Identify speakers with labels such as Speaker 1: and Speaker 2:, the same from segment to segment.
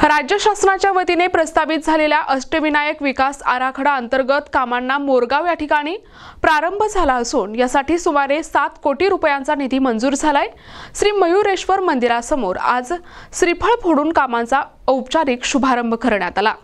Speaker 1: राज्य शासनाच्या वतीने प्रस्तावित झालेल्या अष्टविनायक विकास आराखडा अंतर्गत कामांना मोरगाव या ठिकाणी प्रारंभ झाला असून यासाठी सुमारे 7 कोटी रुपयांचा निधी मंजूर झालाय। श्री मयूरेश्वर मंदिरासमोर आज श्रीफळ फोडून कामांचा औपचारिक शुभारंभ करण्यात आला।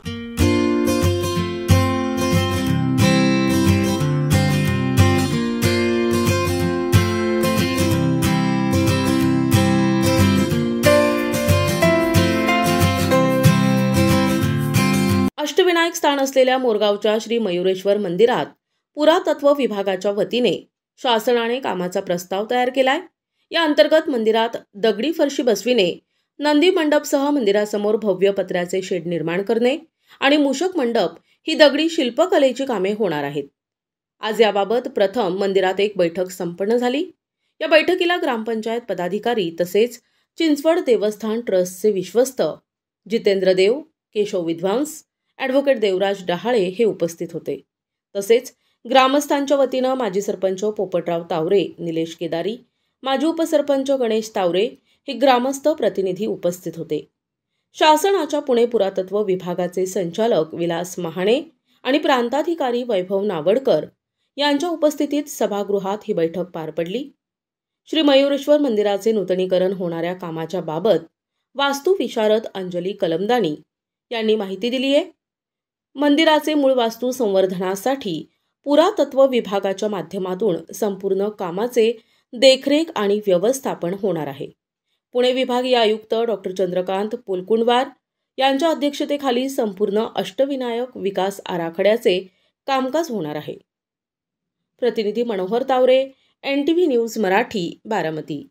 Speaker 2: अष्टविनायक स्थान असलेल्या मोरगावच्या श्री मयूरेश्वर मंदिरात पुरातत्व विभागाच्या वतीने शासनाने कामाचा प्रस्ताव तयार केलाय। या अंतर्गत मंदिरात दगडी फरशी बसविणे, नंदी मंडपसह मंदिरासमोर भव्य पत्र्याचे शेड निर्माण करणे आणि मूषक मंडप ही दगडी शिल्पकलेची कामे होणार आहेत। आज याबाबत प्रथम मंदिरात एक बैठक संपन्न झाली। या बैठकीला ग्रामपंचायत पदाधिकारी तसेच चिंचवड देवस्थान ट्रस्टचे विश्वस्त जितेंद्र देव, केशव विद्वांस, ॲडव्होकेट देवराज डहाळे हे उपस्थित होते। तसेच ग्रामस्थांच्या वतीने माजी सरपंच पोपटराव तावरे, निलेश केदारी, माजी उपसरपंच गणेश तावरे हे ग्रामस्थ प्रतिनिधी उपस्थित होते। शासनाच्या पुणे पुरातत्व विभागाचे संचालक विलास महाणे आणि प्रांताधिकारी वैभव नावडकर यांच्या उपस्थितीत सभागृहात ही बैठक पार पडली। श्री मयूरेश्वर मंदिराचे नूतनीकरण होणाऱ्या कामाच्या बाबत वास्तू विशारद अंजली कलमदानी यांनी माहिती दिली आहे। मंदिराचे मूळ वास्तू संवर्धनासाठी पुरातत्व विभागाच्या माध्यमातून संपूर्ण कामाचे देखरेख आणि व्यवस्थापन होणार आहे। पुणे विभागीय आयुक्त डॉक्टर चंद्रकांत पुलकुंडवार यांच्या अध्यक्षतेखाली संपूर्ण अष्टविनायक विकास आराखड्याचे कामकाज होणार आहे। प्रतिनिधी मनोहर तावरे, NTV न्यूज मराठी, बारामती।